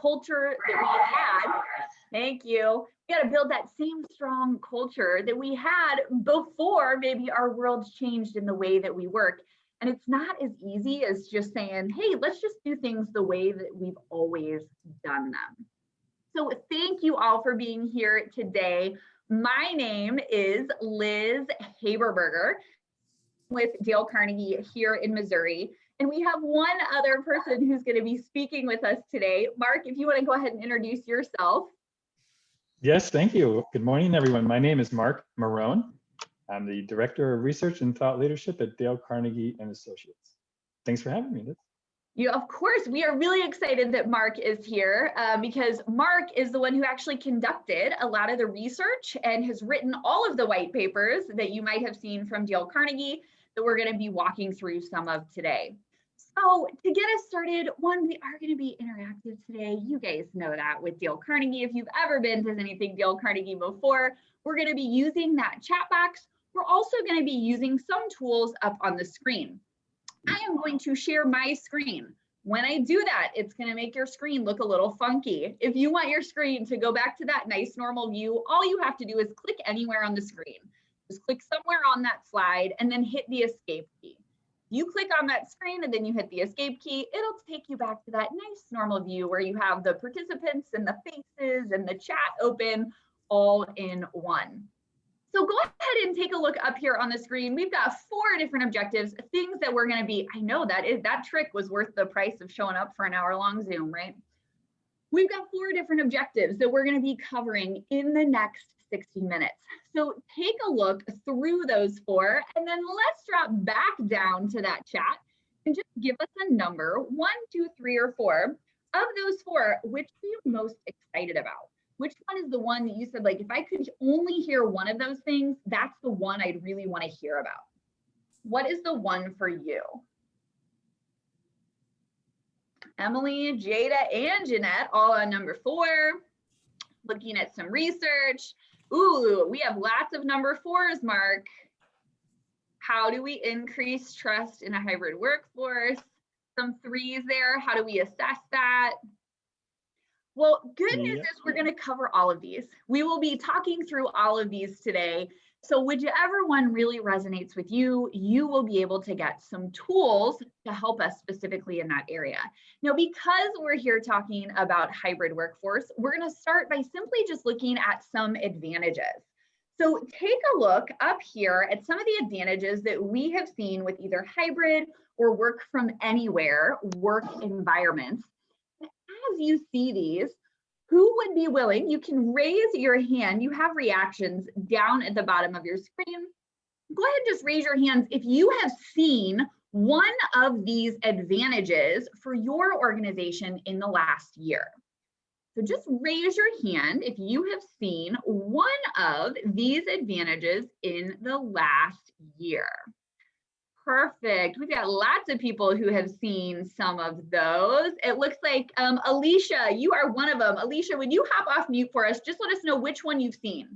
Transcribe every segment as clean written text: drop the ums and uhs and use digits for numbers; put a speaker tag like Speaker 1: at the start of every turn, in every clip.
Speaker 1: culture that we had. Thank you. We got to build that same strong culture that we had before maybe our world changed in the way that we work. And it's not as easy as just saying, hey, let's just do things the way that we've always done them. So thank you all for being here today. My name is Liz Haberberger with Dale Carnegie here in Missouri. And we have one other person who's going to be speaking with us today. Mark, if you want to go ahead and introduce yourself.
Speaker 2: Yes, thank you. Good morning, everyone. My name is Mark Marone. I'm the Director of Research and Thought Leadership at Dale Carnegie and Associates. Thanks for having me, Liz.
Speaker 1: Yeah, of course, we are really excited that Mark is here because Mark is the one who actually conducted a lot of the research and has written all of the white papers that you might have seen from Dale Carnegie that we're going to be walking through some of today. So to get us started, one, we are going to be interactive today. You guys know that with Dale Carnegie. If you've ever been to anything Dale Carnegie before, we're going to be using that chat box. We're also going to be using some tools up on the screen. I am going to share my screen. When I do that, it's going to make your screen look a little funky. If you want your screen to go back to that nice normal view, all you have to do is click anywhere on the screen. Just click somewhere on that slide and then hit the escape key. You click on that screen and then you hit the escape key, it'll take you back to that nice normal view where you have the participants and the faces and the chat open all in one. So go ahead and take a look up here on the screen. We've got 4 different objectives, things that we're going to be, I know that trick was worth the price of showing up for an hour-long Zoom, right? We've got 4 different objectives that we're going to be covering in the next 60 minutes. So take a look through those 4, and then let's drop back down to that chat and just give us a number, 1, 2, 3, or 4. Of those 4, which are you most excited about? Which one is the one that you said, like, if I could only hear one of those things, that's the one I'd really want to hear about? What is the one for you? Emily, Jada, and Jeanette, all on number 4. Looking at some research. Ooh, we have lots of number 4s, Mark. How do we increase trust in a hybrid workforce? Some 3s there. How do we assess that? Well, good news is we're going to cover all of these. We will be talking through all of these today. So whichever one really resonates with you, you will be able to get some tools to help us specifically in that area. Now, because we're here talking about hybrid workforce, we're going to start by simply just looking at some advantages. So take a look up here at some of the advantages that we have seen with either hybrid or work from anywhere work environments. As you see these, who would be willing? You can raise your hand. You have reactions down at the bottom of your screen. Go ahead and just raise your hands if you have seen one of these advantages for your organization in the last year. So just raise your hand if you have seen one of these advantages in the last year. Perfect. We've got lots of people who have seen some of those. It looks like Alicia, you are one of them. Alicia, would you hop off mute for us? Just let us know which one you've seen.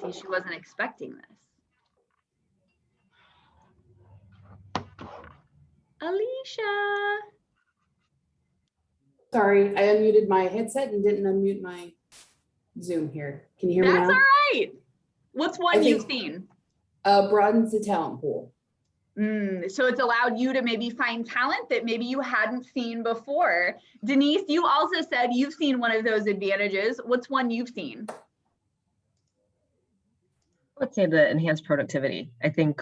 Speaker 1: See, she wasn't expecting this. Alicia.
Speaker 3: Sorry, I unmuted my headset and didn't unmute my Zoom here. Can you hear me now?
Speaker 1: That's all right. What's one you've seen?
Speaker 3: Broadens the talent pool.
Speaker 1: So it's allowed you to maybe find talent that maybe you hadn't seen before. Denise, you also said you've seen one of those advantages. What's one you've seen?
Speaker 4: I would say the enhanced productivity. I think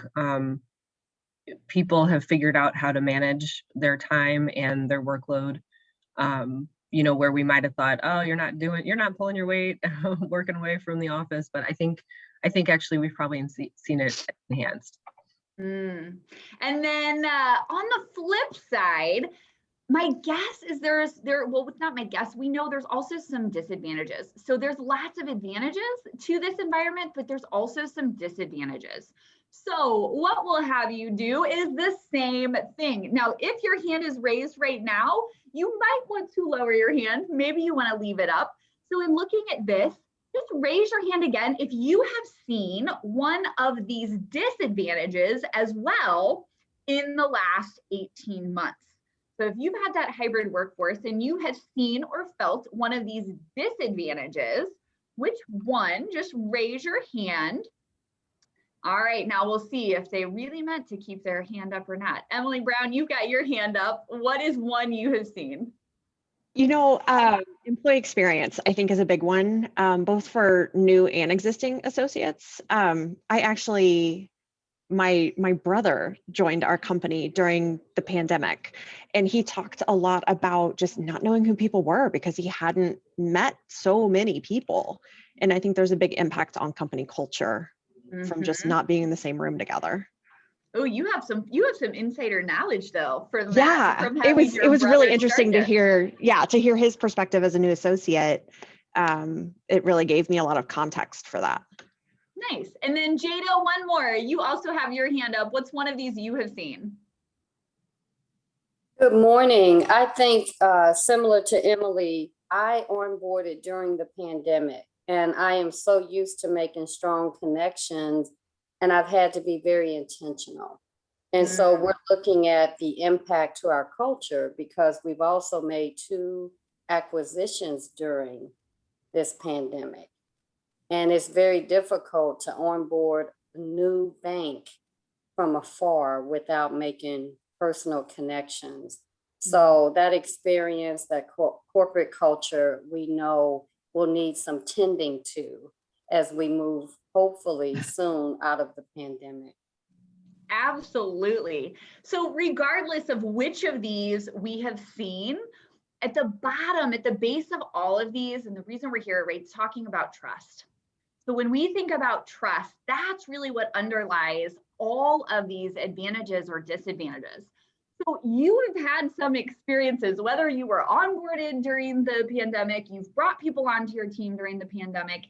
Speaker 4: people have figured out how to manage their time and their workload. You know, where we might have thought, oh, you're not pulling your weight, working away from the office. But I think actually we've probably seen it enhanced.
Speaker 1: And then on the flip side, my guess is well, it's not my guess. We know there's also some disadvantages. So there's lots of advantages to this environment, but there's also some disadvantages. So what we'll have you do is the same thing. Now, if your hand is raised right now, you might want to lower your hand. Maybe you want to leave it up. So in looking at this, just raise your hand again if you have seen one of these disadvantages as well in the last 18 months. So if you've had that hybrid workforce and you have seen or felt one of these disadvantages, which one? Just raise your hand. All right, now we'll see if they really meant to keep their hand up or not. Emily Brown, you've got your hand up. What is one you have seen?
Speaker 5: Employee experience, I think, is a big one, both for new and existing associates. My brother joined our company during the pandemic, and he talked a lot about just not knowing who people were because he hadn't met so many people. And I think there's a big impact on company culture from just not being in the same room together.
Speaker 1: Oh, you have some insider knowledge though from that.
Speaker 5: Yeah,
Speaker 1: From
Speaker 5: it was
Speaker 1: your
Speaker 5: really
Speaker 1: brother
Speaker 5: interesting to
Speaker 1: start
Speaker 5: hear his perspective as a new associate. It really gave me a lot of context for that.
Speaker 1: Nice. And then Jada, one more. You also have your hand up. What's one of these you have seen?
Speaker 6: Good morning. I think similar to Emily, I onboarded during the pandemic, and I am so used to making strong connections, and I've had to be very intentional. And so we're looking at the impact to our culture because we've also made 2 acquisitions during this pandemic. And it's very difficult to onboard a new bank from afar without making personal connections. So that experience, that corporate culture, we know will need some tending to as we move hopefully soon out of the pandemic.
Speaker 1: Absolutely. So regardless of which of these we have seen, at the bottom, at the base of all of these, and the reason we're here, right, talking about trust. So when we think about trust, that's really what underlies all of these advantages or disadvantages. So you have had some experiences, whether you were onboarded during the pandemic, you've brought people onto your team during the pandemic,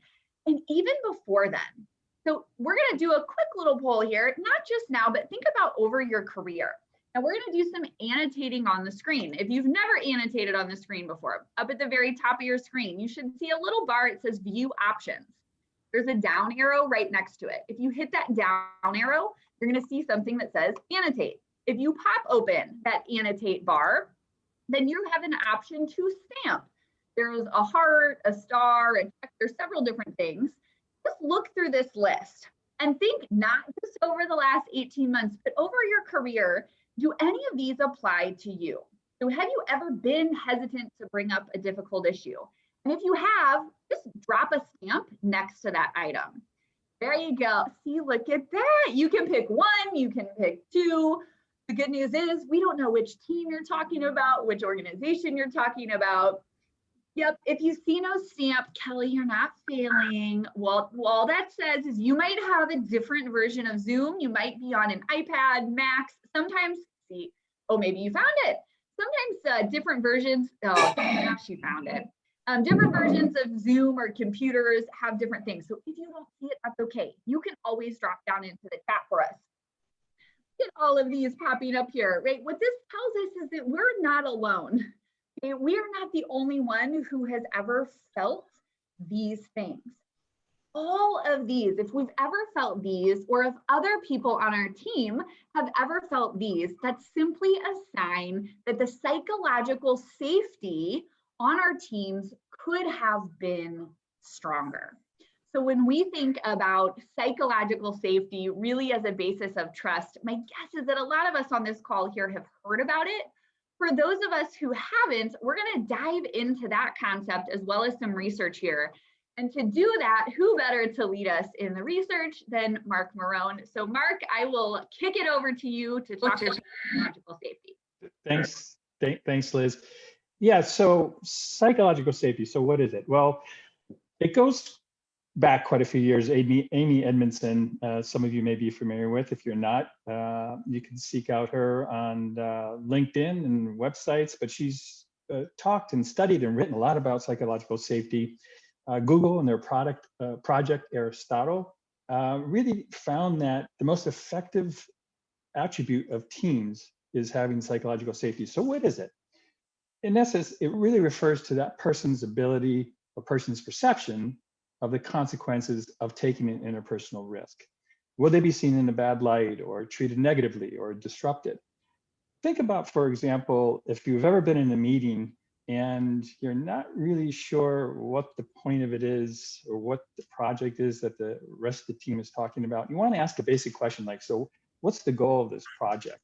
Speaker 1: and even before then. So we're going to do a quick little poll here, not just now, but think about over your career. Now we're going to do some annotating on the screen. If you've never annotated on the screen before, up at the very top of your screen, you should see a little bar. It says view options. There's a down arrow right next to it. If you hit that down arrow, you're going to see something that says annotate. If you pop open that annotate bar, then you have an option to stamp. There's a heart, a star, a check. There's several different things. Just look through this list and think not just over the last 18 months, but over your career. Do any of these apply to you? So have you ever been hesitant to bring up a difficult issue? And if you have, just drop a stamp next to that item. There you go. See, look at that. You can pick 1, you can pick 2. The good news is we don't know which team you're talking about, which organization you're talking about. Yep, if you see no stamp, Kelly, you're not failing. Well, all that says is you might have a different version of Zoom. You might be on an iPad, Macs, sometimes, maybe you found it. Sometimes different versions, gosh, you found it. Different versions of Zoom or computers have different things. So if you don't see it, that's okay. You can always drop down into the chat for us. Look at all of these popping up here, right? What this tells us is that we're not alone. Okay? We are not the only one who has ever felt these things. All of these, if we've ever felt these, or if other people on our team have ever felt these, that's simply a sign that the psychological safety on our teams could have been stronger. So when we think about psychological safety really as a basis of trust, my guess is that a lot of us on this call here have heard about it. For those of us who haven't, we're going to dive into that concept as well as some research here. And to do that, who better to lead us in the research than Mark Marone? So Mark, I will kick it over to you to talk about psychological safety.
Speaker 2: Thanks, Liz. Yeah, so psychological safety, so what is it? Well, it goes back quite a few years. Amy Edmondson, some of you may be familiar with. If you're not, you can seek out her on LinkedIn and websites, but she's talked and studied and written a lot about psychological safety. Google and their Project Aristotle really found that the most effective attribute of teams is having psychological safety. So what is it? In essence, it really refers to that person's ability or person's perception of the consequences of taking an interpersonal risk. Will they be seen in a bad light or treated negatively or disrupted? Think about, for example, if you've ever been in a meeting and you're not really sure what the point of it is or what the project is that the rest of the team is talking about, you want to ask a basic question like, so what's the goal of this project?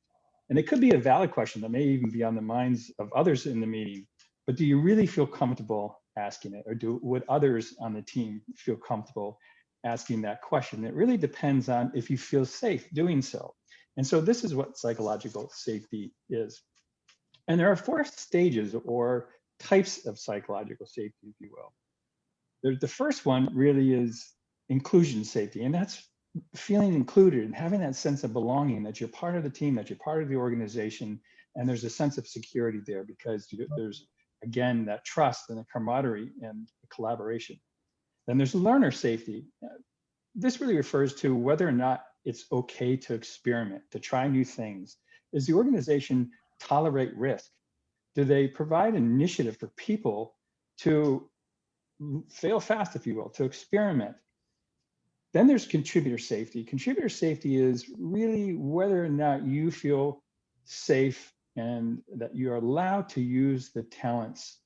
Speaker 2: And it could be a valid question that may even be on the minds of others in the meeting, but do you really feel comfortable asking it? Or would others on the team feel comfortable asking that question? It really depends on if you feel safe doing so. And so this is what psychological safety is. And there are 4 stages or types of psychological safety, if you will. The first one really is inclusion safety, and that's feeling included and having that sense of belonging, that you're part of the team, that you're part of the organization, and there's a sense of security there because there's, again, that trust and the camaraderie and the collaboration. Then there's learner safety. This really refers to whether or not it's okay to experiment, to try new things. Does the organization tolerate risk? Do they provide initiative for people to fail fast, if you will, to experiment? Then there's contributor safety. Contributor safety is really whether or not you feel safe and that you're allowed to use the talents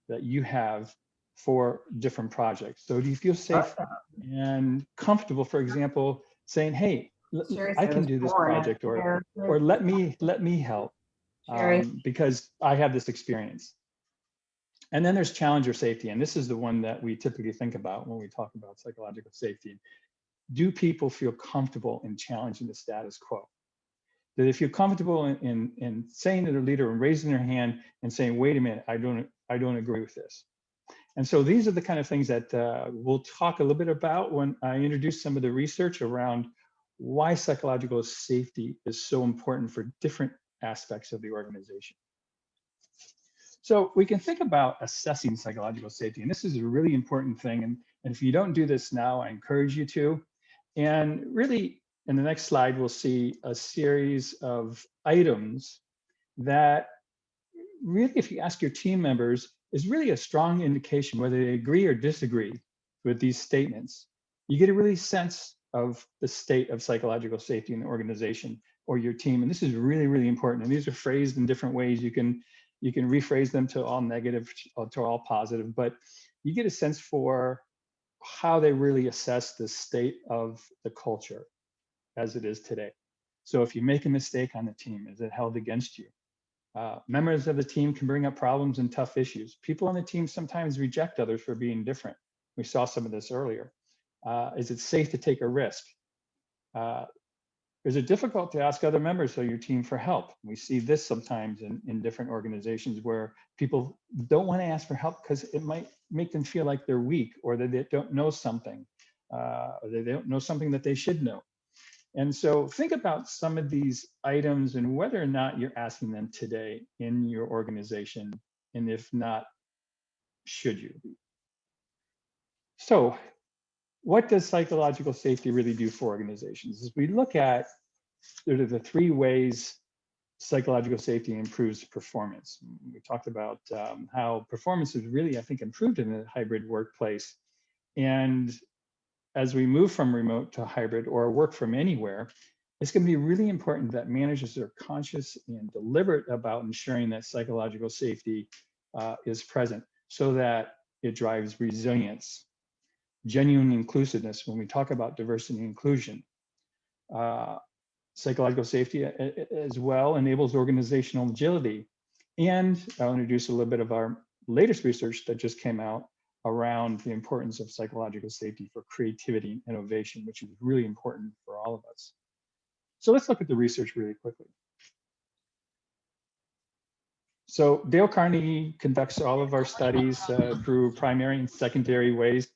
Speaker 2: that you have for different projects. So do you feel safe and comfortable, for example, saying, hey, I can do this project, or let me help because I have this experience. And then there's challenger safety. And this is the one that we typically think about when we talk about psychological safety. Do people feel comfortable in challenging the status quo? Do they feel comfortable in saying to their leader and raising their hand and saying, wait a minute, I don't agree with this? And so these are the kind of things that we'll talk a little bit about when I introduce some of the research around why psychological safety is so important for different aspects of the organization. So we can think about assessing psychological safety, and this is a really important thing. And if you don't do this now, I encourage you to. And really, in the next slide, we'll see a series of items that really, if you ask your team members, is really a strong indication whether they agree or disagree with these statements. You get a really sense of the state of psychological safety in the organization or your team. And this is really, really important. And these are phrased in different ways. You can rephrase them to all negative or to all positive, but you get a sense for how they really assess the state of the culture as it is today. So if you make a mistake on the team, is it held against you? Members of the team can bring up problems and tough issues. People on the team sometimes reject others for being different. We saw some of this earlier. Is it safe to take a risk? Is it difficult to ask other members of your team for help? We see this sometimes in different organizations where people don't want to ask for help because it might make them feel like they're weak or that they don't know something, or they don't know something that they should know. And so think about some of these items and whether or not you're asking them today in your organization, and if not, should you be? So what does psychological safety really do for organizations? As we look at the 3 ways psychological safety improves performance. We talked about how performance is really, I think, improved in a hybrid workplace. And as we move from remote to hybrid or work from anywhere, it's going to be really important that managers are conscious and deliberate about ensuring that psychological safety is present so that it drives resilience, genuine inclusiveness. When we talk about diversity and inclusion, psychological safety as well enables organizational agility. And I'll introduce a little bit of our latest research that just came out around the importance of psychological safety for creativity and innovation, which is really important for all of us. So let's look at the research really quickly. So Dale Carnegie conducts all of our studies through primary and secondary ways.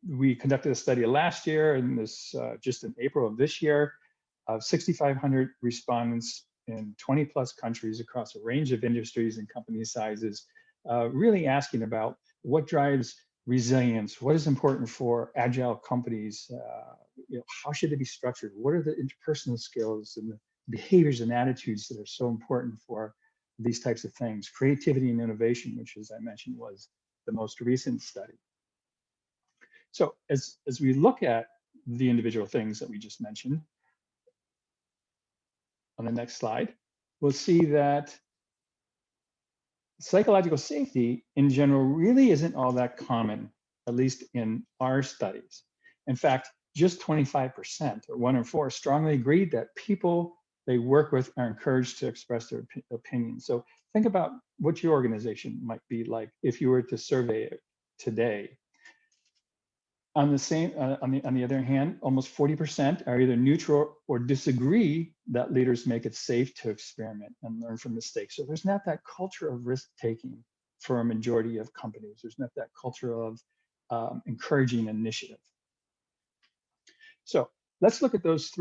Speaker 2: We conducted a study last year, and this just in April of this year, of 6,500 respondents in 20 plus countries across a range of industries and company sizes, really asking about what drives resilience, what is important for agile companies, how should they be structured, what are the interpersonal skills and the behaviors and attitudes that are so important for these types of things, creativity and innovation, which, as I mentioned, was the most recent study. So as we look at the individual things that we just mentioned, on the next slide, we'll see that psychological safety in general really isn't all that common, at least in our studies. In fact, just 25%, or 1 in 4, strongly agreed that people they work with are encouraged to express their opinions. So think about what your organization might be like if you were to survey it today. On the other hand, almost 40% are either neutral or disagree that leaders make it safe to experiment and learn from mistakes. So there's not that culture of risk taking for a majority of companies. There's not that culture of encouraging initiative. So let's look at those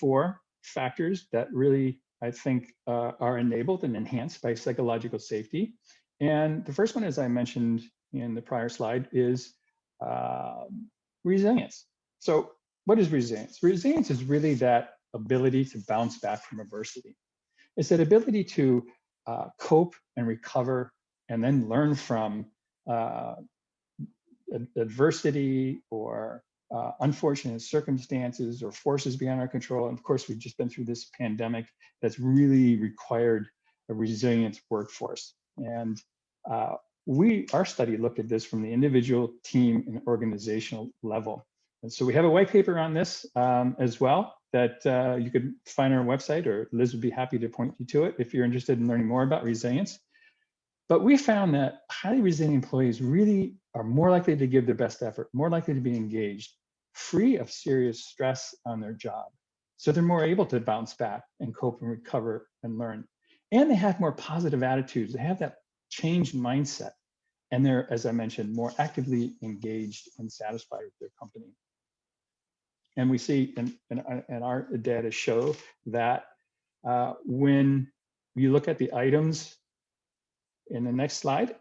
Speaker 2: 4 factors that really, I think, are enabled and enhanced by psychological safety. And the first one, as I mentioned in the prior slide, is resilience. So what is resilience? Resilience is really that ability to bounce back from adversity. It's that ability to cope and recover and then learn from adversity or unfortunate circumstances or forces beyond our control. And of course, we've just been through this pandemic that's really required a resilient workforce. And our study looked at this from the individual, team, and organizational level. And so we have a white paper on this as well that you could find on our website, or Liz would be happy to point you to it if you're interested in learning more about resilience. But we found that highly resilient employees really are more likely to give their best effort, more likely to be engaged, free of serious stress on their job. So they're more able to bounce back and cope and recover and learn. And they have more positive attitudes. They have that changed mindset. And they're, as I mentioned, more actively engaged and satisfied with their company. And we see, and our data show that when you look at the items in the next slide,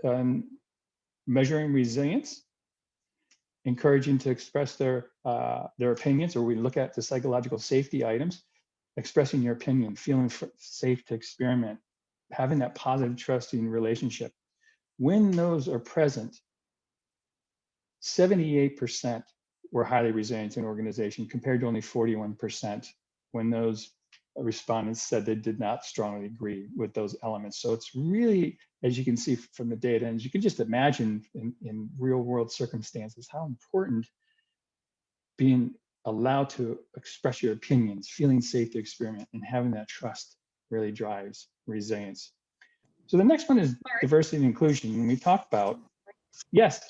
Speaker 2: measuring resilience, encouraging to express their opinions, or we look at the psychological safety items, expressing your opinion, feeling safe to experiment, having that positive, trusting relationship. When those are present, 78% were highly resilient in an organization, compared to only 41% when those respondents said they did not strongly agree with those elements. So it's really, as you can see from the data, and you can just imagine in real world circumstances, how important being allowed to express your opinions, feeling safe to experiment, and having that trust really drives resilience. So the next one is diversity and inclusion. When we talk about, yes.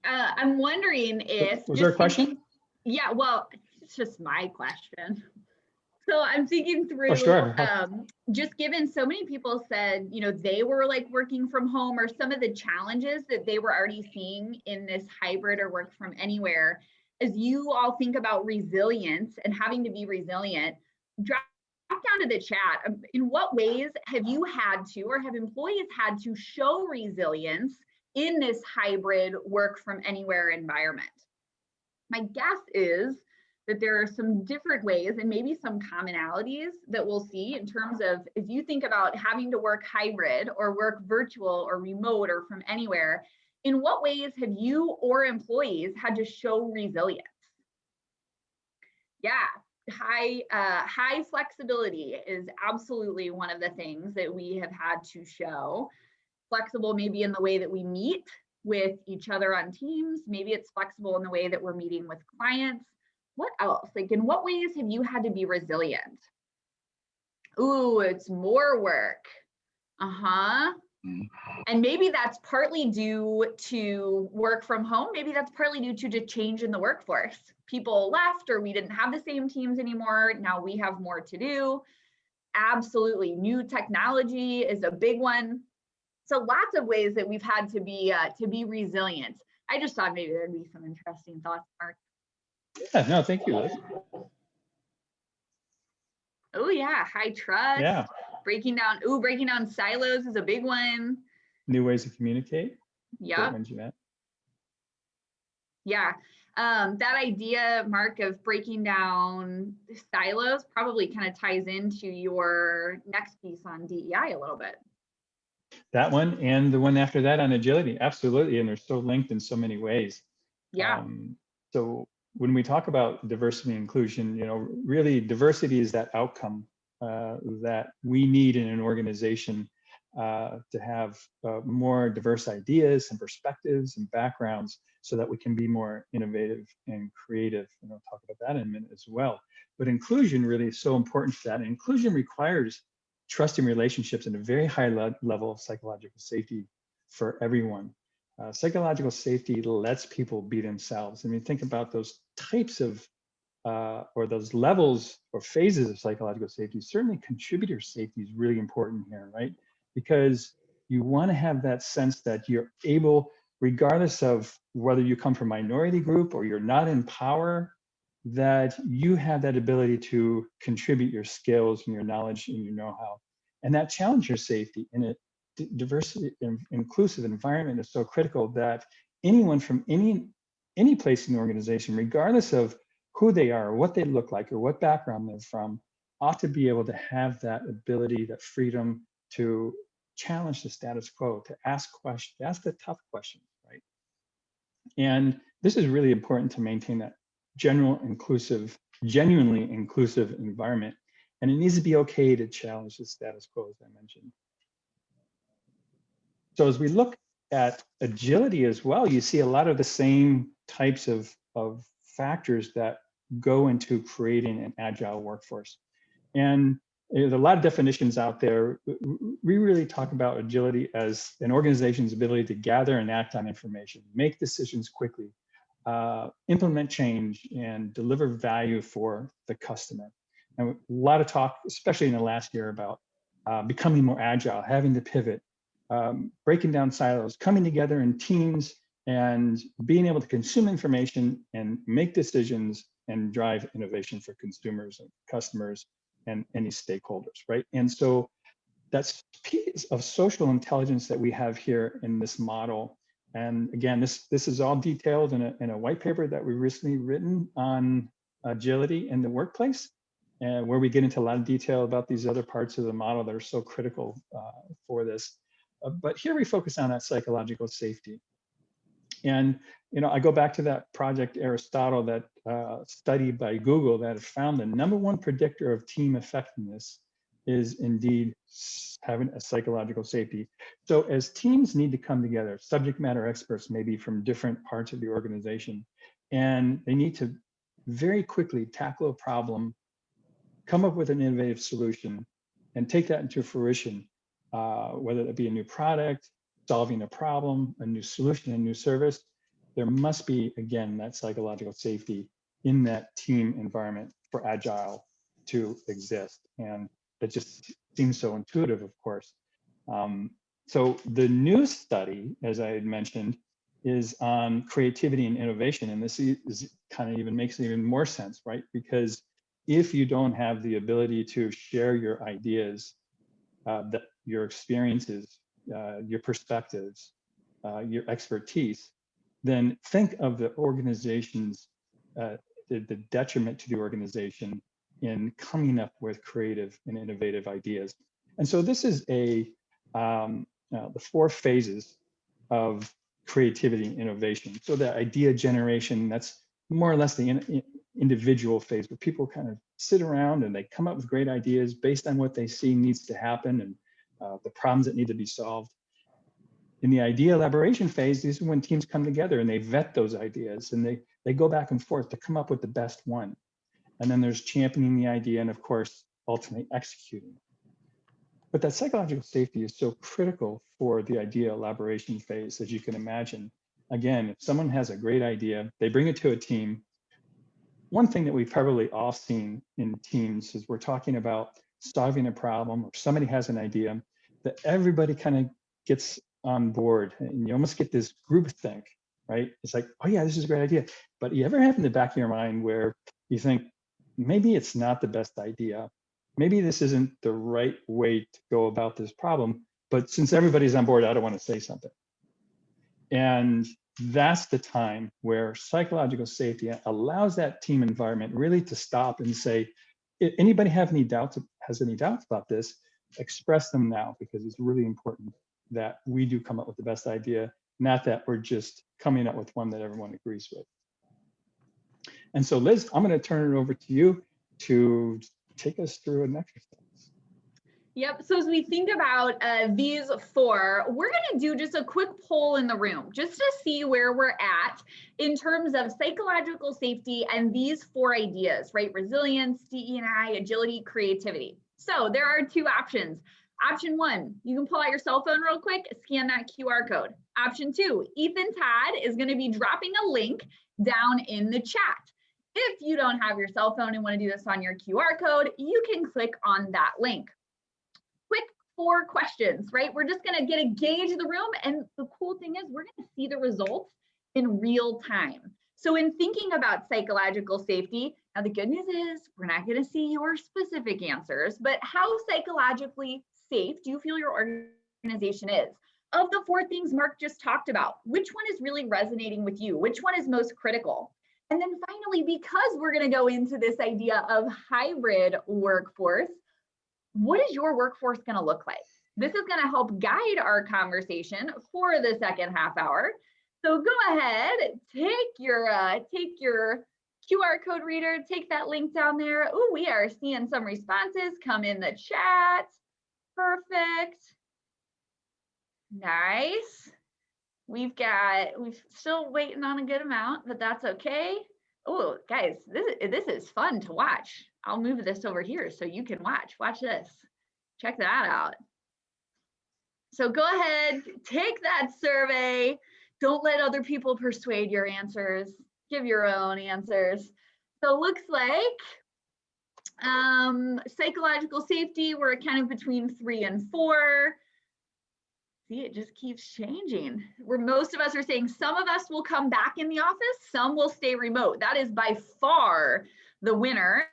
Speaker 1: I'm wondering if—
Speaker 2: Was there a question?
Speaker 1: Yeah, well, it's just my question. So I'm thinking through,
Speaker 2: Oh, sure.
Speaker 1: just given so many people said, you know, they were like working from home, or some of the challenges that they were already seeing in this hybrid or work from anywhere. As you all think about resilience and having to be resilient, drop down to the chat. In what ways have you had to, or have employees had to show resilience in this hybrid work from anywhere environment? My guess is that there are some different ways and maybe some commonalities that we'll see in terms of, if you think about having to work hybrid or work virtual or remote or from anywhere, in what ways have you or employees had to show resilience? Yeah, high flexibility is absolutely one of the things that we have had to show. Flexible maybe in the way that we meet with each other on teams. Maybe it's flexible in the way that we're meeting with clients. What else? Like, in what ways have you had to be resilient? Ooh, it's more work. And maybe that's partly due to work from home. Maybe that's partly due to the change in the workforce. People left, or we didn't have the same teams anymore. Now we have more to do. Absolutely. New technology is a big one. So lots of ways that we've had to be resilient. I just thought maybe there'd be some interesting thoughts, Mark.
Speaker 2: Yeah, no, thank you, Liz.
Speaker 1: Oh yeah, high trust.
Speaker 2: Yeah.
Speaker 1: Breaking down silos is a big one.
Speaker 2: New ways to communicate.
Speaker 1: Yeah. Yeah. That idea, Mark, of breaking down silos probably kind of ties into your next piece on DEI a little bit.
Speaker 2: That one and the one after that on agility, absolutely, and they're so linked in so many ways.
Speaker 1: Yeah.
Speaker 2: So when we talk about diversity and inclusion, really diversity is that outcome that we need in an organization to have more diverse ideas and perspectives and backgrounds so that we can be more innovative and creative. And I'll talk about that in a minute as well. But inclusion really is so important for that. And inclusion requires trusting relationships and a very high level of psychological safety for everyone. Psychological safety lets people be themselves. I mean, think about those types of or those levels or phases of psychological safety. Certainly contributor safety is really important here, right? Because you want to have that sense that you're able, regardless of whether you come from a minority group or you're not in power, that you have that ability to contribute your skills and your knowledge and your know-how. And that challenger safety in a diversity and inclusive environment is so critical that anyone from any place in the organization, regardless of who they are, or what they look like, or what background they're from, ought to be able to have that ability, that freedom to challenge the status quo, to ask questions, ask the tough questions, right? And this is really important to maintain that genuinely inclusive environment. And it needs to be okay to challenge the status quo, as I mentioned. So as we look at agility as well, you see a lot of the same types of factors that go into creating an agile workforce. And there's a lot of definitions out there. We really talk about agility as an organization's ability to gather and act on information, make decisions quickly, implement change, and deliver value for the customer. And a lot of talk, especially in the last year, about becoming more agile, having to pivot, breaking down silos, coming together in teams, and being able to consume information and make decisions and drive innovation for consumers and customers and any stakeholders, right? And so that's piece of social intelligence that we have here in this model. And again, this is all detailed in a white paper that we recently written on agility in the workplace, and where we get into a lot of detail about these other parts of the model that are so critical for this. But here we focus on that psychological safety. And I go back to that Project Aristotle, that study by Google that found the #1 predictor of team effectiveness is indeed having a psychological safety. So as teams need to come together, subject matter experts maybe from different parts of the organization, and they need to very quickly tackle a problem, come up with an innovative solution, and take that into fruition, whether that be a new product, solving a problem, a new solution, a new service. There must be, again, that psychological safety in that team environment for agile to exist. And it just seems so intuitive, of course. So the new study, as I had mentioned, is on creativity and innovation. And this is kind of even makes even more sense, right? Because if you don't have the ability to share your ideas, your experiences, your perspectives, your expertise, then think of the organization's, the detriment to the organization in coming up with creative and innovative ideas. And so this is the 4 phases of creativity and innovation. So the idea generation, that's more or less the individual phase, where people kind of sit around and they come up with great ideas based on what they see needs to happen and the problems that need to be solved. In the idea elaboration phase, these are when teams come together and they vet those ideas and they go back and forth to come up with the best one. And then there's championing the idea and, of course, ultimately executing. But that psychological safety is so critical for the idea elaboration phase, as you can imagine. Again, if someone has a great idea, they bring it to a team. One thing that we've probably all seen in teams is we're talking about solving a problem, or somebody has an idea, that everybody kind of gets on board, and you almost get this group think, right? It's like, oh yeah, this is a great idea. But you ever have in the back of your mind where you think, maybe it's not the best idea. Maybe this isn't the right way to go about this problem, but since everybody's on board, I don't want to say something. And that's the time where psychological safety allows that team environment really to stop and say, if anybody has any doubts about this, express them now, because it's really important that we do come up with the best idea not that we're just coming up with one that everyone agrees with. And so Liz, I'm going to turn it over to you to take us through an exercise.
Speaker 1: Yep. So as we think about these four, we're going to do just a quick poll in the room just to see where we're at in terms of psychological safety and these four ideas, right? Resilience, DE&I, agility, creativity. So there are two options. Option one, you can pull out your cell phone real quick, scan that QR code. Option two, Ethan Todd is going to be dropping a link down in the chat. If you don't have your cell phone and want to do this on your QR code, you can click on that link. Quick 4 questions, right? We're just gonna get a gauge of the room, and the cool thing is we're gonna see the results in real time. So in thinking about psychological safety, now the good news is we're not gonna see your specific answers, but how psychologically safe do you feel your organization is? Of the 4 things Mark just talked about, which one is really resonating with you? Which one is most critical? And then finally, because we're gonna go into this idea of hybrid workforce, what is your workforce going to look like? This is going to help guide our conversation for the second half hour. So go ahead, take your QR code reader, take that link down there. Oh, we are seeing some responses come in the chat. Perfect. Nice. We're still waiting on a good amount, but that's okay. Oh, guys, this is fun to watch. I'll move this over here so you can watch. Watch this. Check that out. So go ahead, take that survey. Don't let other people persuade your answers. Give your own answers. So it looks like psychological safety, we're kind of between 3 and 4. See, it just keeps changing. Where most of us are saying some of us will come back in the office, some will stay remote. That is by far the winner.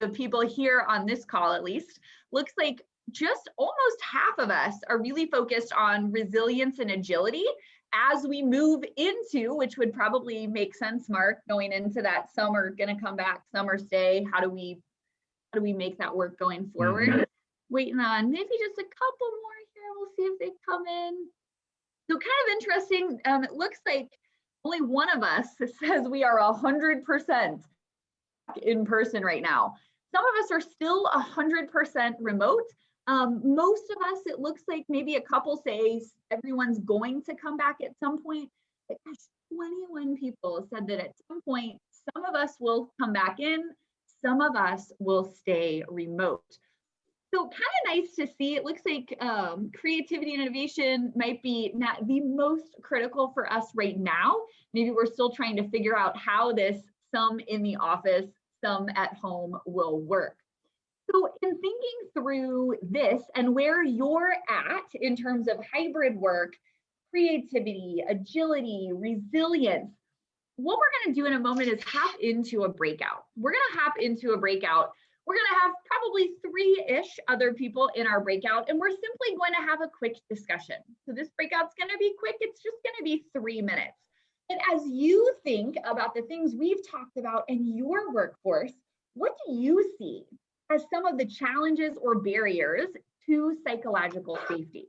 Speaker 1: The people here on this call, at least, looks like just almost half of us are really focused on resilience and agility as we move into, which would probably make sense, Mark, going into that some are going to come back, some are stay. How do we make that work going forward? Mm-hmm. Waiting on maybe just a couple more here. We'll see if they come in. So kind of interesting. It looks like only one of us says we are 100% in person right now. Some of us are still 100% remote. Most of us, it looks like maybe a couple say everyone's going to come back at some point. But 21 people said that at some point, some of us will come back in, some of us will stay remote. So kind of nice to see. It looks like creativity and innovation might be not the most critical for us right now. Maybe we're still trying to figure out how this some in the office, some at home will work. So in thinking through this and where you're at in terms of hybrid work, creativity, agility, resilience, what we're going to do in a moment is hop into a breakout. We're going to hop into a breakout. We're going to have probably 3-ish other people in our breakout, and we're simply going to have a quick discussion. So this breakout's going to be quick. It's just going to be 3 minutes. And as you think about the things we've talked about in your workforce, what do you see as some of the challenges or barriers to psychological safety?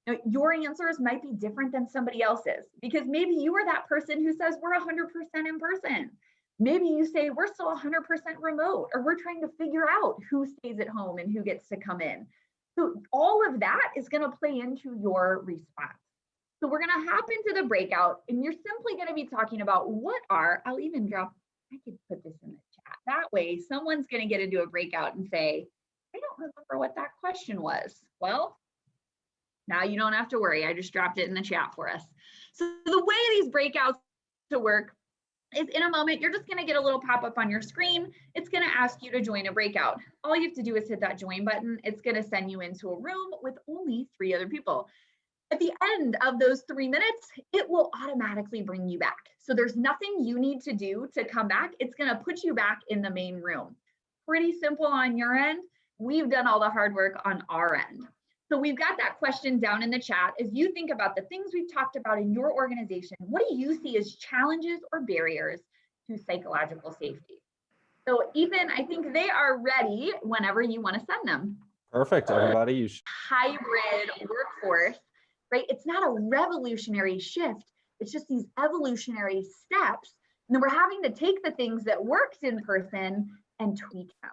Speaker 1: Now, your answers might be different than somebody else's, because maybe you are that person who says we're 100% in person. Maybe you say we're still 100% remote, or we're trying to figure out who stays at home and who gets to come in. So all of that is going to play into your response. So we're going to hop into the breakout, and you're simply going to be talking about I'll even drop, I could put this in the chat. That way, someone's going to get into a breakout and say, I don't remember what that question was. Well, now you don't have to worry. I just dropped it in the chat for us. So the way these breakouts to work is in a moment, you're just going to get a little pop-up on your screen. It's going to ask you to join a breakout. All you have to do is hit that join button. It's going to send you into a room with only 3 other people. At the end of those 3 minutes, it will automatically bring you back. So there's nothing you need to do to come back. It's going to put you back in the main room. Pretty simple on your end. We've done all the hard work on our end. So we've got that question down in the chat. As you think about the things we've talked about in your organization, what do you see as challenges or barriers to psychological safety? So Ethan, I think they are ready whenever you want to send them.
Speaker 7: Perfect, everybody.
Speaker 1: Hybrid workforce. right? It's not a revolutionary shift. It's just these evolutionary steps. And then we're having to take the things that worked in person and tweak them.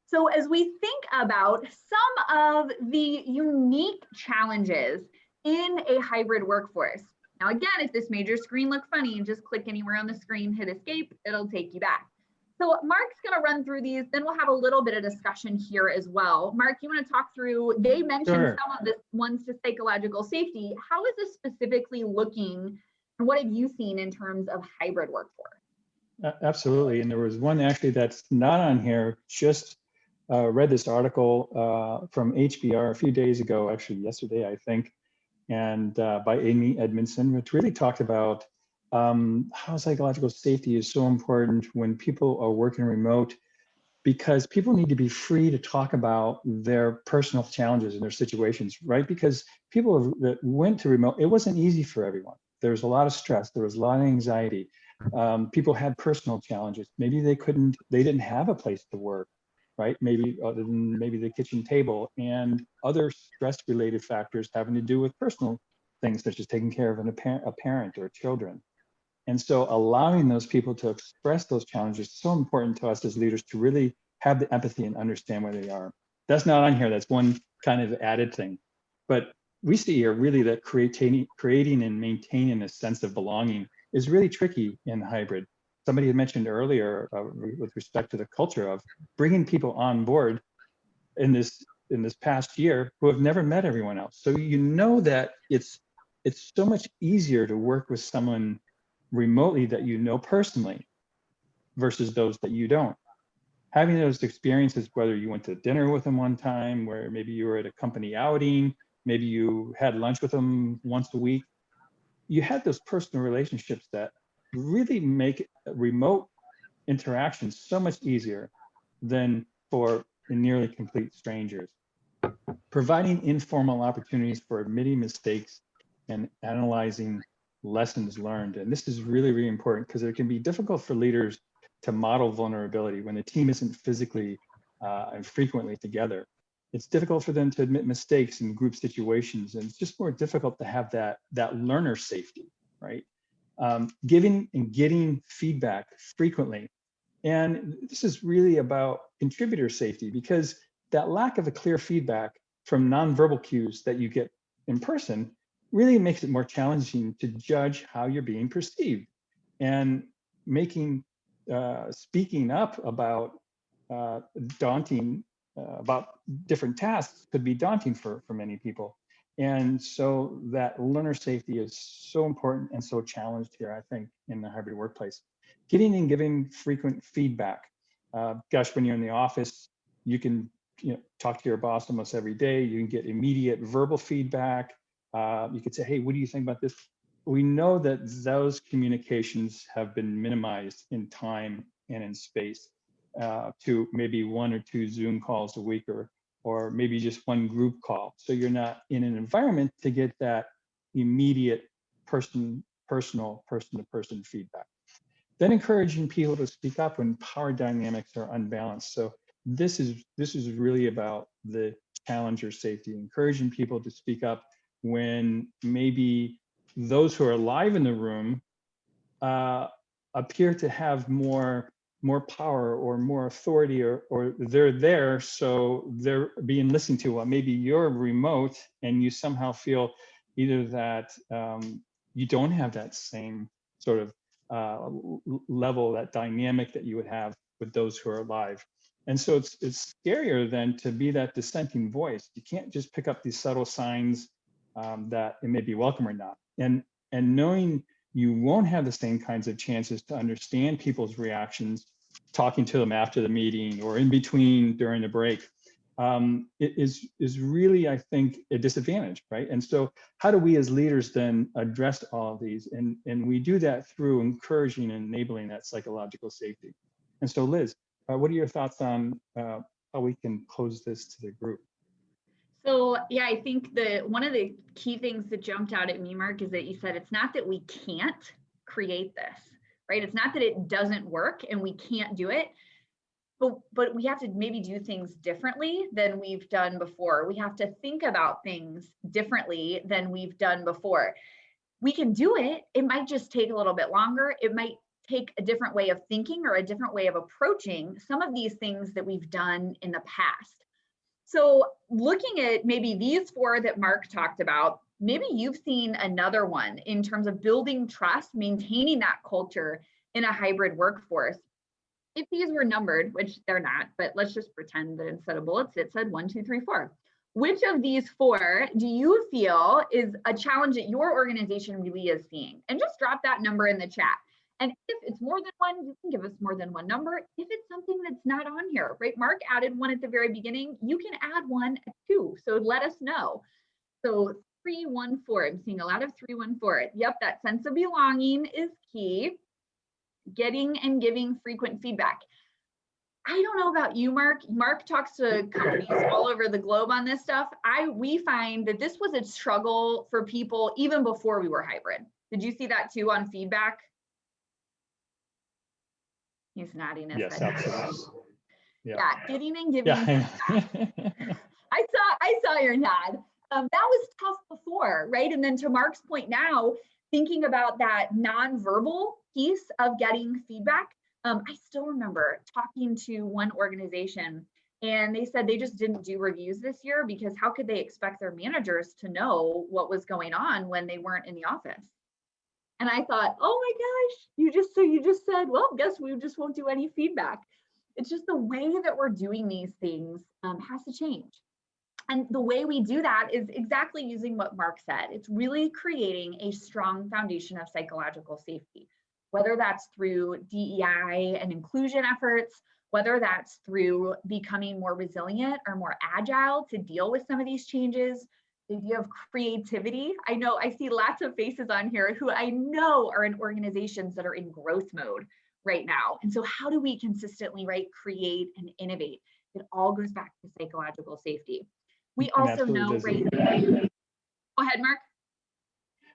Speaker 1: So as we think about some of the unique challenges in a hybrid workforce. Now, again, if this made your screen look funny, just click anywhere on the screen, hit escape, it'll take you back. So Mark's going to run through these, then we'll have a little bit of discussion here as well. Mark, you want to talk through, they mentioned
Speaker 2: Sure.
Speaker 1: some of the ones to psychological safety. How is this specifically looking, and what have you seen in terms of hybrid workforce?
Speaker 2: Absolutely. And there was one actually that's not on here. Just read this article from HBR a few days ago, actually yesterday, I think, and by Amy Edmondson, which really talked about how psychological safety is so important when people are working remote, because people need to be free to talk about their personal challenges and their situations, right? Because people that went to remote, it wasn't easy for everyone. There was a lot of stress. There was a lot of anxiety. People had personal challenges. Maybe they didn't have a place to work, right? Maybe other than maybe the kitchen table, and other stress-related factors having to do with personal things, such as taking care of a parent or children. And so allowing those people to express those challenges is so important to us as leaders to really have the empathy and understand where they are. That's not on here. That's one kind of added thing. But we see here really that creating and maintaining a sense of belonging is really tricky in hybrid. Somebody had mentioned earlier with respect to the culture of bringing people on board in this past year who have never met everyone else. So you know that it's so much easier to work with someone remotely that you know personally versus those that you don't. Having those experiences, whether you went to dinner with them one time, where maybe you were at a company outing, maybe you had lunch with them once a week, you had those personal relationships that really make remote interactions so much easier than for nearly complete strangers. Providing informal opportunities for admitting mistakes and analyzing lessons learned. And this is really, really important because it can be difficult for leaders to model vulnerability when the team isn't physically and frequently together. It's difficult for them to admit mistakes in group situations, and it's just more difficult to have that learner safety, right? Giving and getting feedback frequently. And this is really about contributor safety, because that lack of a clear feedback from nonverbal cues that you get in person really makes it more challenging to judge how you're being perceived. And speaking up about about different tasks could be daunting for many people. And so that learner safety is so important and so challenged here, I think, in the hybrid workplace. Getting and giving frequent feedback. Gosh, when you're in the office, you can talk to your boss almost every day. You can get immediate verbal feedback. You could say, hey, what do you think about this? We know that those communications have been minimized in time and in space to maybe 1 or 2 Zoom calls a week, or maybe just one group call. So you're not in an environment to get that immediate person-to-person feedback. Then encouraging people to speak up when power dynamics are unbalanced. So this is really about the challenger safety, encouraging people to speak up when maybe those who are live in the room appear to have more power or more authority, or they're there, so they're being listened to. Well, maybe you're remote and you somehow feel either that you don't have that same sort of level, that dynamic that you would have with those who are live. And so it's scarier than to be that dissenting voice. You can't just pick up these subtle signs that it may be welcome or not. And knowing you won't have the same kinds of chances to understand people's reactions, talking to them after the meeting or in between during the break, it is really, I think, a disadvantage, right? And so how do we as leaders then address all of these? And we do that through encouraging and enabling that psychological safety. And so Liz, what are your thoughts on how we can close this to the group?
Speaker 1: So yeah, I think one of the key things that jumped out at me, Mark, is that you said it's not that we can't create this, right? It's not that it doesn't work and we can't do it. but we have to maybe do things differently than we've done before. We have to think about things differently than we've done before. We can do it. It might just take a little bit longer. It might take a different way of thinking or a different way of approaching some of these things that we've done in the past. So looking at maybe these 4 that Mark talked about, maybe you've seen another one in terms of building trust, maintaining that culture in a hybrid workforce. If these were numbered, which they're not, but let's just pretend that instead of bullets, it said 1, 2, 3, 4. Which of these 4 do you feel is a challenge that your organization really is seeing? And just drop that number in the chat. And if it's more than 1, you can give us more than 1 number. If it's something that's not on here, right? Mark added 1 at the very beginning. You can add 1 at 2. So let us know. So 314, I'm seeing a lot of 314. Yep, that sense of belonging is key. Getting and giving frequent feedback. I don't know about you, Mark. Mark talks to companies all over the globe on this stuff. We find that this was a struggle for people even before we were hybrid. Did you see that too on feedback? He's nodding his
Speaker 2: Yes,
Speaker 1: head.
Speaker 2: absolutely.
Speaker 1: Yeah, getting and giving.
Speaker 2: Yeah.
Speaker 1: I saw your nod. That was tough before, right? And then to Mark's point now, thinking about that nonverbal piece of getting feedback. I still remember talking to one organization and they said they just didn't do reviews this year because how could they expect their managers to know what was going on when they weren't in the office? And I thought, oh my gosh, you just said, well, guess we just won't do any feedback. It's just the way that we're doing these things has to change. And the way we do that is exactly using what Mark said. It's really creating a strong foundation of psychological safety, whether that's through DEI and inclusion efforts, whether that's through becoming more resilient or more agile to deal with some of these changes, the idea of creativity. I know I see lots of faces on here who I know are in organizations that are in growth mode right now. And so how do we consistently, right, create and innovate? It all goes back to psychological safety. We also know, right? Go ahead, Mark.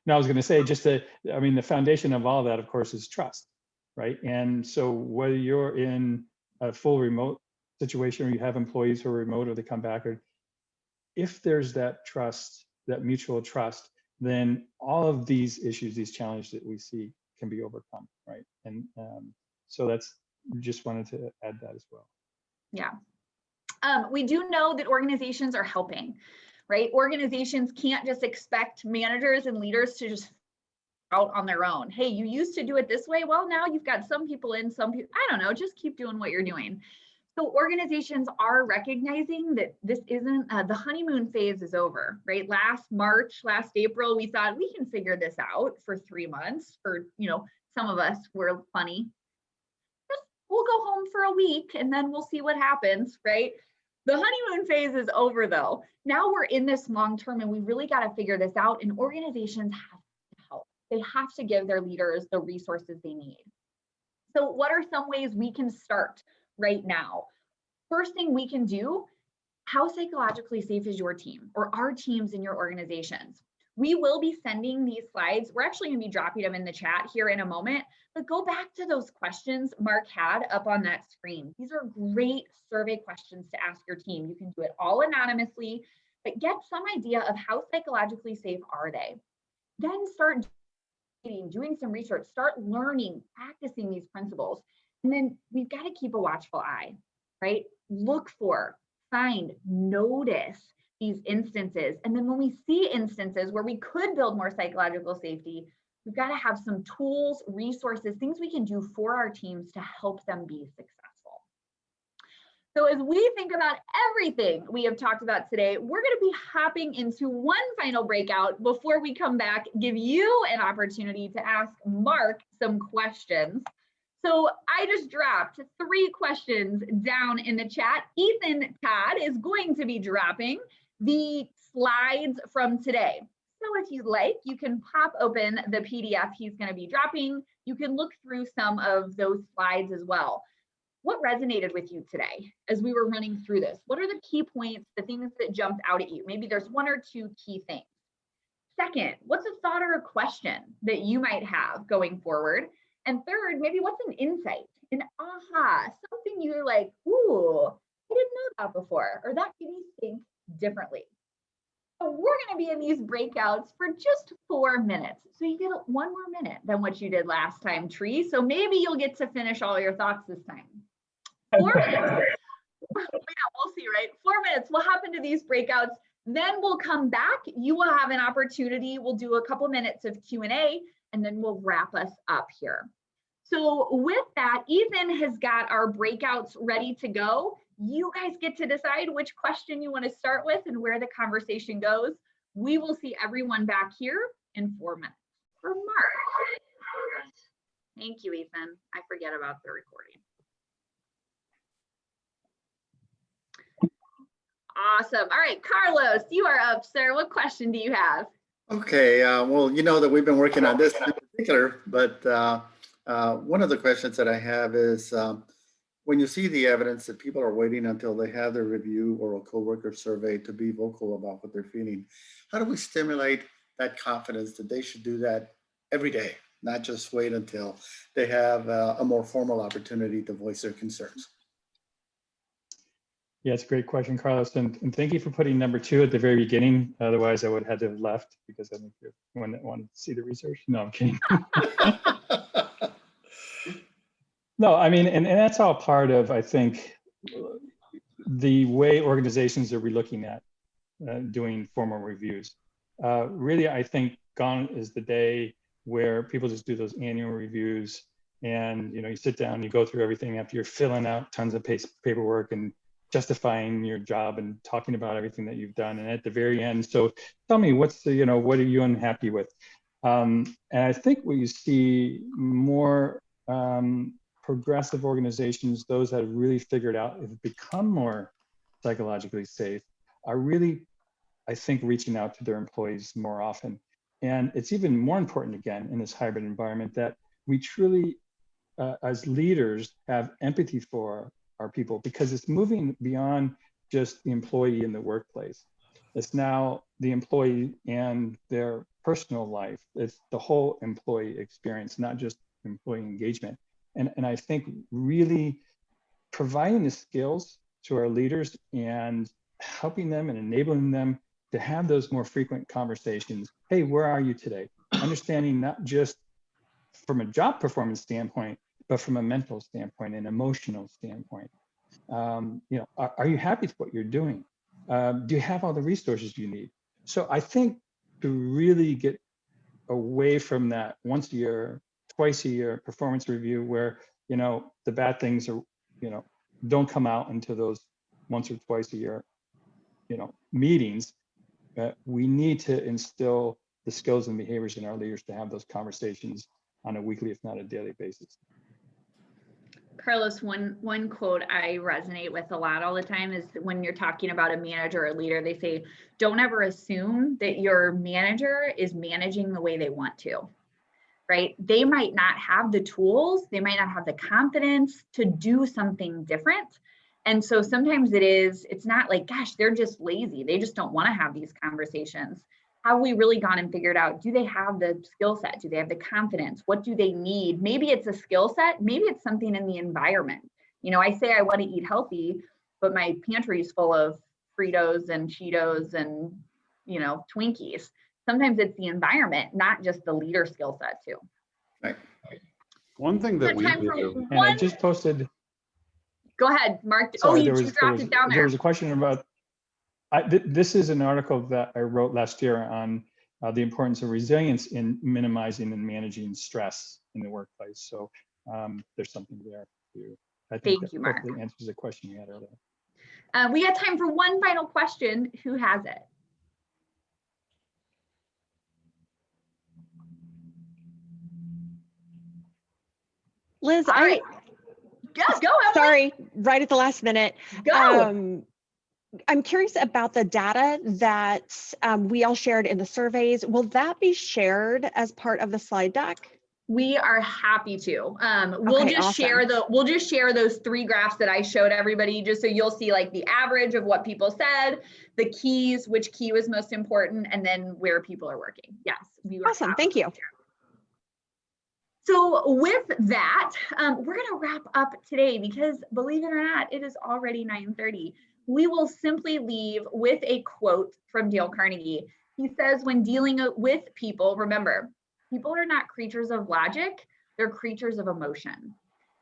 Speaker 2: No, I was going to say the foundation of all that, of course, is trust, right? And so whether you're in a full remote situation or you have employees who are remote or they come back, or if there's that trust, that mutual trust, then all of these issues, these challenges that we see can be overcome, right? And so just wanted to add that as well.
Speaker 1: Yeah. We do know that organizations are helping, right? Organizations can't just expect managers and leaders to just out on their own. Hey, you used to do it this way. Well, now you've got some people in, some people, I don't know, just keep doing what you're doing. So organizations are recognizing that this isn't, the honeymoon phase is over, right? Last April, we thought we can figure this out for 3 months. For, some of us were funny. We'll go home for a week and then we'll see what happens, right? The honeymoon phase is over though. Now we're in this long term and we really got to figure this out, and organizations have to help. They have to give their leaders the resources they need. So what are some ways we can start right now? First thing we can do, how psychologically safe is your team or our teams in your organizations? We will be sending these slides. We're actually going to be dropping them in the chat here in a moment, but go back to those questions Mark had up on that screen. These are great survey questions to ask your team. You can do it all anonymously, but get some idea of how psychologically safe are they. Then start doing some research, start learning, practicing these principles. And then we've got to keep a watchful eye, right? Look for, find, notice these instances. And then when we see instances where we could build more psychological safety, we've got to have some tools, resources, things we can do for our teams to help them be successful. So as we think about everything we have talked about today, we're going to be hopping into one final breakout before we come back, give you an opportunity to ask Mark some questions. So I just dropped 3 questions down in the chat. Ethan Todd is going to be dropping the slides from today. So if you'd like, you can pop open the PDF he's going to be dropping. You can look through some of those slides as well. What resonated with you today as we were running through this? What are the key points, the things that jumped out at you? Maybe there's 1 or 2 key things. Second, what's a thought or a question that you might have going forward? And third, maybe what's an insight an aha, something you're like, ooh, I didn't know that before, or that made me think differently. So we're going to be in these breakouts for just 4 minutes. So you get 1 more minute than what you did last time, Tree. So maybe you'll get to finish all your thoughts this time. 4 minutes. Yeah, we'll see, right? 4 minutes. We'll hop into these breakouts. Then we'll come back. You will have an opportunity. We'll do a couple minutes of Q&A, and then we'll wrap us up here. So with that, Ethan has got our breakouts ready to go. You guys get to decide which question you want to start with and where the conversation goes. We will see everyone back here in 4 minutes. For Mark. Thank you, Ethan. I forget about the recording. Awesome. All right, Carlos, you are up, sir. What question do you have?
Speaker 7: Okay, well, you know that we've been working on this in particular, but one of the questions that I have is when you see the evidence that people are waiting until they have their review or a coworker survey to be vocal about what they're feeling, how do we stimulate that confidence that they should do that every day, not just wait until they have a more formal opportunity to voice their concerns?
Speaker 2: Yeah, it's a great question, Carlos, and thank you for putting number 2 at the very beginning. Otherwise, I would have had to have left because I think you're one that wanted to see the research. No, I'm kidding. No, I mean, and that's all part of, I think, the way organizations are relooking at doing formal reviews. Really, I think gone is the day where people just do those annual reviews, and you sit down, you go through everything after you're filling out tons of paperwork and justifying your job and talking about everything that you've done. And at the very end, so tell me, what's the, what are you unhappy with? And I think what you see more progressive organizations, those that have really figured out, have become more psychologically safe, are really, I think, reaching out to their employees more often. And it's even more important, again, in this hybrid environment, that we truly, as leaders, have empathy for our people, because it's moving beyond just the employee in the workplace. It's now the employee and their personal life. It's the whole employee experience, not just employee engagement. And I think really providing the skills to our leaders and helping them and enabling them to have those more frequent conversations. Hey, where are you today? Understanding not just from a job performance standpoint, but from a mental standpoint and emotional standpoint. Are you happy with what you're doing? Do you have all the resources you need? So I think to really get away from that once a year, twice a year performance review where, the bad things are, don't come out into those once or twice a year, meetings, we need to instill the skills and behaviors in our leaders to have those conversations on a weekly, if not a daily basis.
Speaker 1: Carlos, one quote I resonate with a lot all the time is when you're talking about a manager or leader, they say, don't ever assume that your manager is managing the way they want to, right? They might not have the tools, they might not have the confidence to do something different. And so sometimes it's not like, gosh, they're just lazy. They just don't want to have these conversations. Have we really gone and figured out, do they have the skill set? Do they have the confidence? What do they need? Maybe it's a skill set. Maybe it's something in the environment. I say I want to eat healthy, but my pantry is full of Fritos and Cheetos and, Twinkies. Sometimes it's the environment, not just the leader skill set too.
Speaker 7: Right.
Speaker 8: One thing that we do.
Speaker 2: And I just posted.
Speaker 1: Go ahead, Mark.
Speaker 2: Sorry,
Speaker 1: you dropped it down there.
Speaker 2: There was a question about, this is an article that I wrote last year on the importance of resilience in minimizing and managing stress in the workplace. So there's something there too. I think
Speaker 1: Thank you, Mark.
Speaker 2: Hopefully answers the question you had earlier.
Speaker 1: We got time for one final question. Who has it?
Speaker 5: Liz,
Speaker 1: All right. Yes, go, Emily.
Speaker 5: sorry, right at the last minute.
Speaker 1: Go.
Speaker 5: I'm curious about the data that we all shared in the surveys. Will that be shared as part of the slide deck?
Speaker 1: We are happy to. We'll just share those 3 graphs that I showed everybody, just so you'll see like the average of what people said, the keys, which key was most important, and then where people are working. Yes, we were
Speaker 5: awesome. Thank you.
Speaker 1: So with that, we're going to wrap up today because, believe it or not, it is already 9:30. We will simply leave with a quote from Dale Carnegie. He says, when dealing with people, remember, people are not creatures of logic, they're creatures of emotion.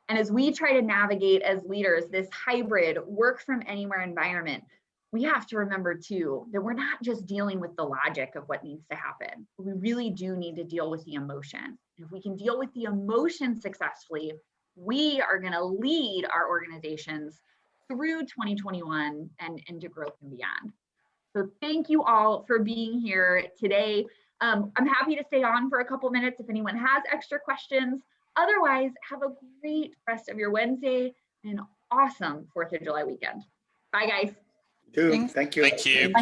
Speaker 1: And as we try to navigate as leaders this hybrid work from anywhere environment, we have to remember too that we're not just dealing with the logic of what needs to happen. We really do need to deal with the emotion. If we can deal with the emotion successfully, we are going to lead our organizations through 2021 and into growth and beyond. So thank you all for being here today. I'm happy to stay on for a couple minutes if anyone has extra questions. Otherwise, have a great rest of your Wednesday and an awesome 4th of July weekend. Bye, guys.
Speaker 7: Thank you.
Speaker 9: Thank you.